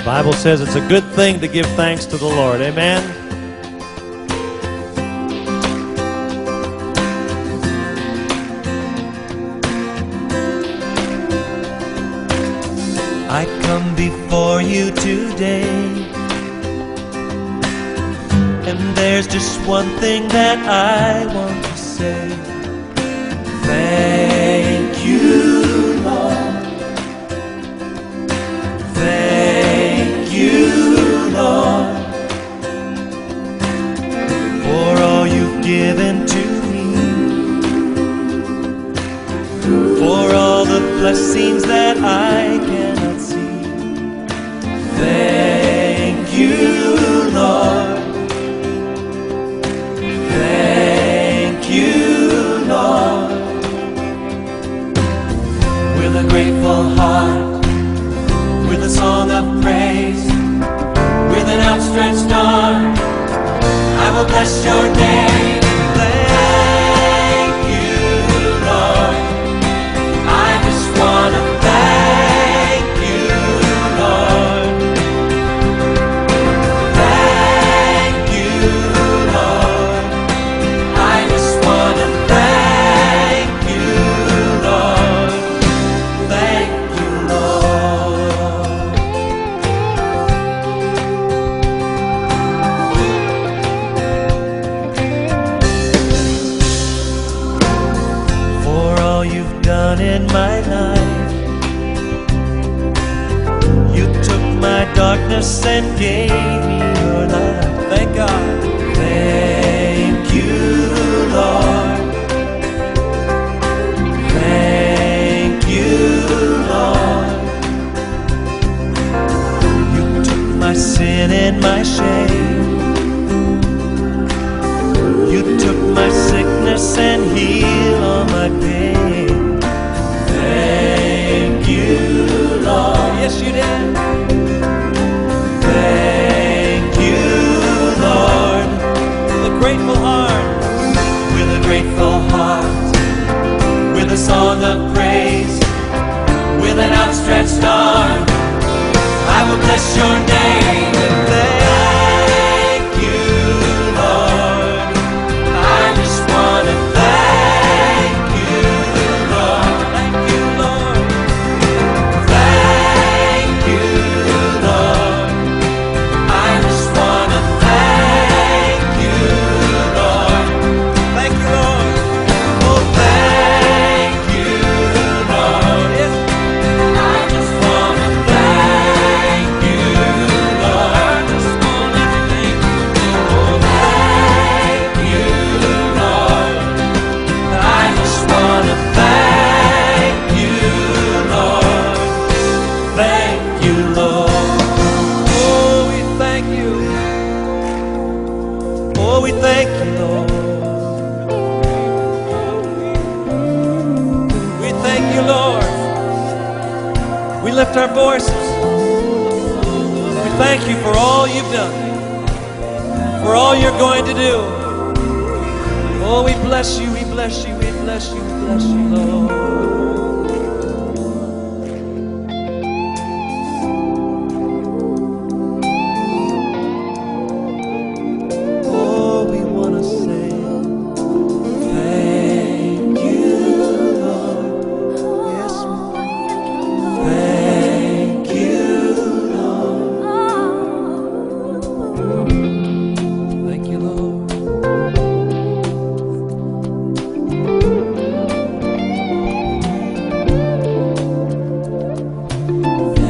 Bible says it's a good thing to give thanks to the Lord. Amen? I come before you today, and there's just one thing that I want to say. Thank you, Lord. Thank you, Lord, for all you've given to me, for all the blessings that I cannot see. Thank you, Lord. Thank you, Lord. With a grateful heart, with a song of praise, with an outstretched arm, I will bless your name. Thank you, Lord. I just want to thank you, Lord. Thank you, Lord. I just want to thank you, Lord. Thank you, Lord. For all you've done in my life, you took my darkness and gave me your light. Thank God. Thank you, Lord. Thank you, Lord. You took my sin and my shame. You took my sickness and healed all my pain. Thank you, Lord. Yes, you did. Thank you, Lord. With a grateful heart, with a grateful heart, with a song of praise, with an outstretched arm, I will bless your name. Thank you, Lord. I just want to thank you, Lord. Thank you, Lord. Thank you, Lord. I just want to thank you, Lord. Thank you, Lord. Oh, thank you, Lord. Yes. I just want to thank you, Lord. I just want to thank you, Lord. Thank you, Lord. I just want to thank you, Lord. Thank you, Lord. Oh, we thank you. Oh, we thank you, Lord. We thank you, Lord. We lift our voices. We thank you for all you've done, for all you're going to do. Oh, we bless you, we bless you, we bless you, we bless you, Lord. Oh, we want to say thank you, Lord. Yes, thank you, Lord. Thank you, Lord.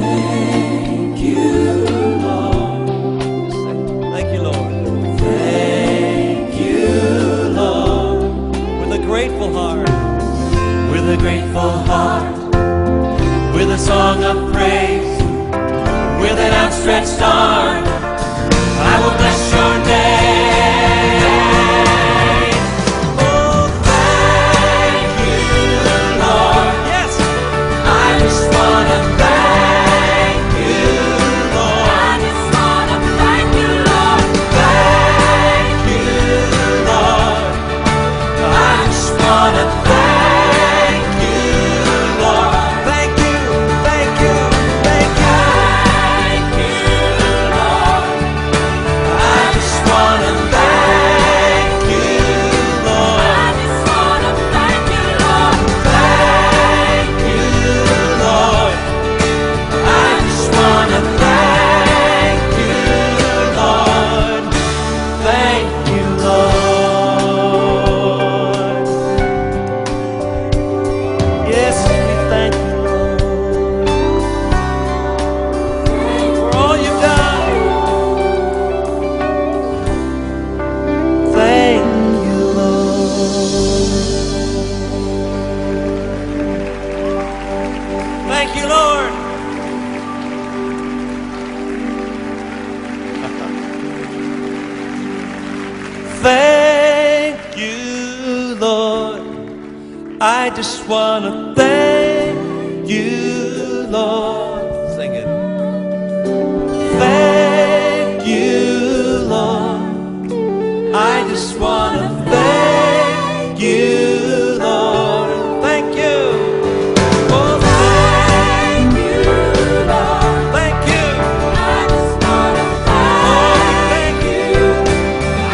Thank you, Lord. Thank you, Lord. Thank you, Lord. With a grateful heart, with a grateful heart, with a song of praise, with an outstretched arm, I will bless your name. Oh, thank you, Lord. Yes, I just want to thank you, Lord. I just want to thank you, Lord. Thank you, Lord. I just want to thank you, Lord. Thank you, thank you, thank you. Thank you. Lord. I just want to thank you, Lord. Sing it. Thank you, Lord. I just want to thank you, Lord. Thank you. Oh, thank you, Lord. Thank you. I just want to thank you.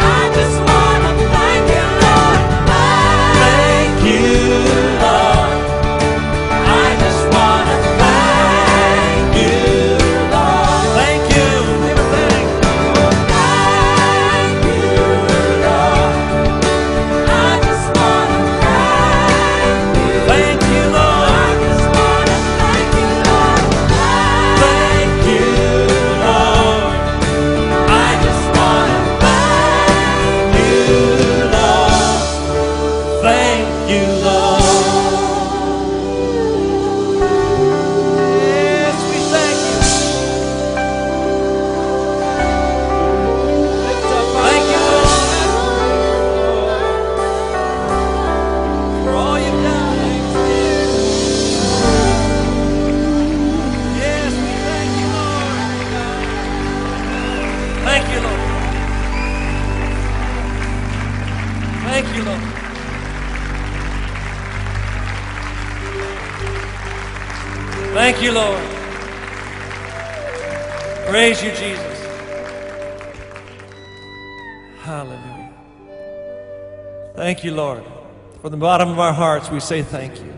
I just want to thank you, Lord. Thank you, Lord. I just want to thank you, Lord. Thank you. Give a thanks. Thank you, Lord. I just want to thank you. Thank you, Lord. I just want to thank you, Lord. Thank you, Lord. I just want to thank you, Lord. Thank you, Lord. Yes, we thank you. Thank you, Lord, for all you've done. Yes, we thank you, Lord. Thank you, Lord. Thank you, Lord. Thank you, Lord. Praise you, Jesus. Hallelujah. Thank you, Lord. From the bottom of our hearts, we say thank you.